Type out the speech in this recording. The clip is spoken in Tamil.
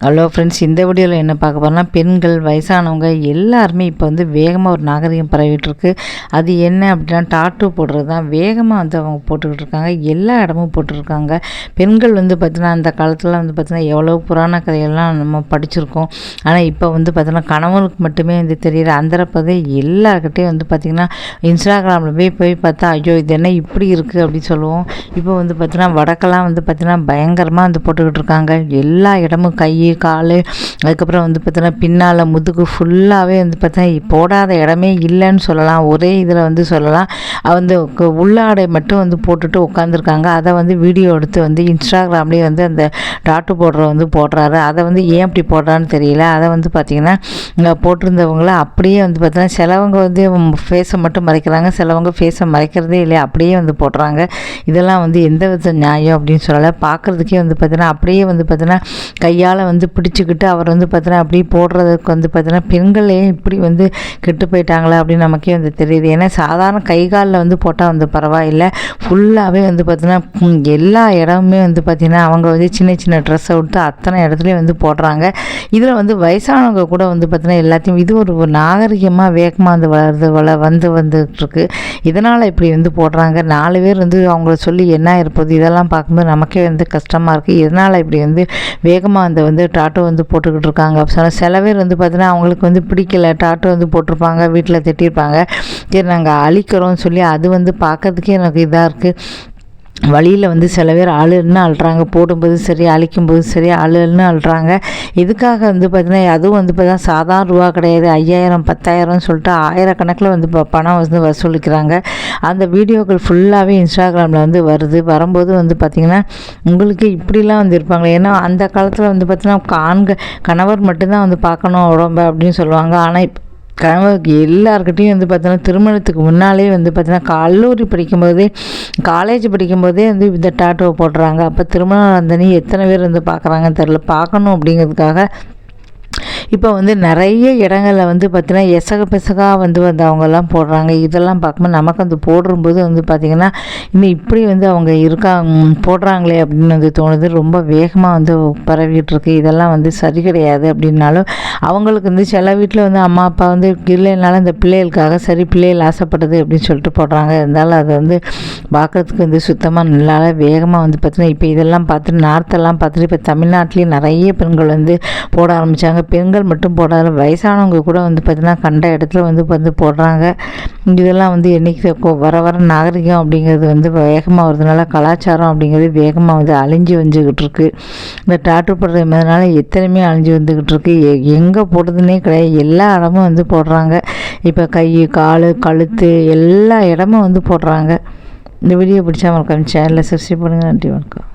ஹலோ ஃப்ரெண்ட்ஸ், இந்த வீடியோவில் என்ன பார்க்க போகிறோம்னா, பெண்கள், வயசானவங்க எல்லாருமே இப்போ வந்து வேகமாக ஒரு நாகரிகம் பரவிட்டுருக்கு. அது என்ன அப்படின்னா, டாட்டூ போடுறது தான். வேகமாக வந்து அவங்க போட்டுக்கிட்டு இருக்காங்க. எல்லா இடமும் போட்டுருக்காங்க. பெண்கள் வந்து பார்த்திங்கன்னா, அந்த காலத்தில் வந்து பார்த்திங்கன்னா எவ்வளோ புராண கதைகள்லாம் நம்ம படிச்சிருக்கோம். ஆனால் இப்போ வந்து பார்த்திங்கன்னா கணவனுக்கு மட்டுமே வந்து தெரியுற அந்தரப்பதை எல்லாருக்கிட்டையும் வந்து பார்த்திங்கன்னா இன்ஸ்டாகிராமில் போய் பார்த்தா, ஐயோ இது என்ன இப்படி இருக்குது அப்படின்னு சொல்லுவோம். இப்போ வந்து பார்த்திங்கன்னா வடக்கெல்லாம் வந்து பார்த்திங்கன்னா பயங்கரமாக வந்து போட்டுக்கிட்டு இருக்காங்க. எல்லா இடமும் கை, கால், அதுக்கப்புறம் வந்து பார்த்தீங்கன்னா பின்னால் முதுகு ஃபுல்லாகவே வந்து பார்த்தா போடாத இடமே இல்லைன்னு சொல்லலாம். ஒரே இதில் வந்து சொல்லலாம். வந்து உள்ளாடை மட்டும் வந்து போட்டுட்டு உட்காந்துருக்காங்க. அதை வந்து வீடியோ எடுத்து வந்து இன்ஸ்டாகிராம்லேயே வந்து அந்த டாட்டு வந்து போடுறாரு. அதை வந்து ஏன் அப்படி போடுறான்னு தெரியல. அதை வந்து பார்த்திங்கன்னா போட்டிருந்தவங்கள அப்படியே வந்து பார்த்தீங்கன்னா சிலவங்க வந்து ஃபேஸை மட்டும் மறைக்கிறாங்க, சிலவங்க ஃபேஸை மறைக்கிறதே இல்லையா அப்படியே வந்து போடுறாங்க. இதெல்லாம் வந்து எந்த வித நியாயம் அப்படின்னு சொல்லலை. பார்க்குறதுக்கே வந்து பார்த்தீங்கன்னா அப்படியே வந்து பார்த்தீங்கன்னா கையால் வந்து பிடிச்சிக்கிட்டு அவர் வந்து பார்த்தீங்கன்னா அப்படி போடுறதுக்கு வந்து பார்த்தீங்கன்னா பெண்களே இப்படி வந்து கெட்டு போயிட்டாங்களே அப்படின்னு நமக்கே வந்து தெரியுது. ஏன்னா சாதாரண கை காலில் வந்து போட்டால் வந்து பரவாயில்லை, ஃபுல்லாகவே வந்து பார்த்தீங்கன்னா எல்லா இடமுமே வந்து பார்த்திங்கன்னா அவங்க வந்து சின்ன சின்ன ட்ரெஸ்ஸை விட்டு அத்தனை இடத்துலையும் வந்து போடுறாங்க. இதில் வந்து வயசானவங்க கூட வந்து பார்த்திங்கன்னா எல்லாத்தையும் இது ஒரு நாகரிகமாக வேகமாக வந்து வந்துட்டுருக்கு. இதனால் இப்படி வந்து போடுறாங்க. 4 பேர் வந்து அவங்கள சொல்லி என்ன இருப்பது, இதெல்லாம் பார்க்கும்போது நமக்கே வந்து கஷ்டமாக இருக்குது. இதனால் இப்படி வந்து வேகமாக வந்து டாட்டூ வந்து போட்டுக்கிட்டு இருக்காங்க. சில பேர் வந்து பார்த்தீங்கன்னா அவங்களுக்கு வந்து பிடிக்கல, டாட்டூ வந்து போட்டிருப்பாங்க, வீட்டில் திட்டிருப்பாங்க. சரி நாங்கள் அழிக்கிறோம்னு சொல்லி அது வந்து பார்க்கறதுக்கே எனக்கு இதாக இருக்குது. வழியில் வந்து சில பேர் அழுன்னு அழுறாங்க, போடும்போது சரி அழிக்கும்போது சரி அழுன்னு அழுறாங்க. இதுக்காக வந்து பார்த்திங்கன்னா அதுவும் வந்து பார்த்தீங்கன்னா சாதாரண ரூபா கிடையாது. 5000 10,000 சொல்லிட்டு ஆயிரக்கணக்கில் வந்து பணம் வந்து வசூலிக்கிறாங்க. அந்த வீடியோக்கள் ஃபுல்லாகவே இன்ஸ்டாகிராமில் வந்து வரும்போது வந்து பார்த்திங்கன்னா உங்களுக்கு இப்படிலாம் வந்து இருப்பாங்க. ஏன்னா அந்த காலத்தில் வந்து பார்த்திங்கன்னா கணவர் மட்டும்தான் வந்து பார்க்கணும் உடம்பு அப்படின்னு சொல்லுவாங்க. ஆனால் கணவருக்கு எல்லாருக்கிட்டையும் வந்து பார்த்தோன்னா திருமணத்துக்கு முன்னாலே வந்து பார்த்தீங்கன்னா கல்லூரி படிக்கும்போதே, காலேஜ் படிக்கும்போதே வந்து இந்த டாட்டூவை போடுறாங்க. அப்போ திருமணம் அந்தனி எத்தனை பேர் வந்து பார்க்குறாங்கன்னு தெரில. பார்க்கணும் அப்படிங்கிறதுக்காக இப்போ வந்து நிறைய இடங்களில் வந்து பார்த்திங்கன்னா எசக பெசகாக வந்து அவங்கெல்லாம் போடுறாங்க. இதெல்லாம் பார்க்கும்போது நமக்கு வந்து போடும்போது வந்து பார்த்திங்கன்னா இன்னும் இப்படி வந்து அவங்க போடுறாங்களே அப்படின்னு வந்து தோணுது. ரொம்ப வேகமாக வந்து பரவிட்டுருக்கு. இதெல்லாம் வந்து சரி கிடையாது. அப்படின்னாலும் அவங்களுக்கு வந்து சில வீட்டில் வந்து அம்மா அப்பா வந்து இல்லைனாலும் இந்த பிள்ளைகளுக்காக சரி பிள்ளைகள் ஆசைப்படுது அப்படின்னு சொல்லிட்டு போடுறாங்க. இருந்தாலும் அது வந்து பார்க்குறதுக்கு வந்து சுத்தமாக நல்லால வேகமாக வந்து பார்த்திங்கன்னா இப்போ இதெல்லாம் பார்த்துட்டு நார்த்தெல்லாம் பார்த்துட்டு இப்போ தமிழ்நாட்டிலேயே நிறைய பெண்கள் வந்து போட ஆரம்பித்தாங்க. பெண்கள் மட்டும் போடாத வயசானவங்க கூட வந்து பார்த்திங்கன்னா கண்ட இடத்துல வந்து போடுறாங்க. இதெல்லாம் வந்து என்றைக்கு வர நாகரிகம் அப்படிங்கிறது வந்து வேகமாக வருதுனால கலாச்சாரம் அப்படிங்கிறது வேகமாக வந்து அழிஞ்சு வந்துக்கிட்டு இருக்கு. இந்த டாட்டூ போடுறதுனால எத்தனையுமே அழிஞ்சு வந்துக்கிட்டு இருக்கு. எங்கே போடுறதுனே கிடையாது, எல்லா இடமும் வந்து போடுறாங்க. இப்போ கை, கால், கழுத்து எல்லா இடமும் வந்து போடுறாங்க. இந்த வீடியோ பிடிச்சா மறக்காம சேனலை சப்ஸ்கிரைப் பண்ணுங்கள். நன்றி, வணக்கம்.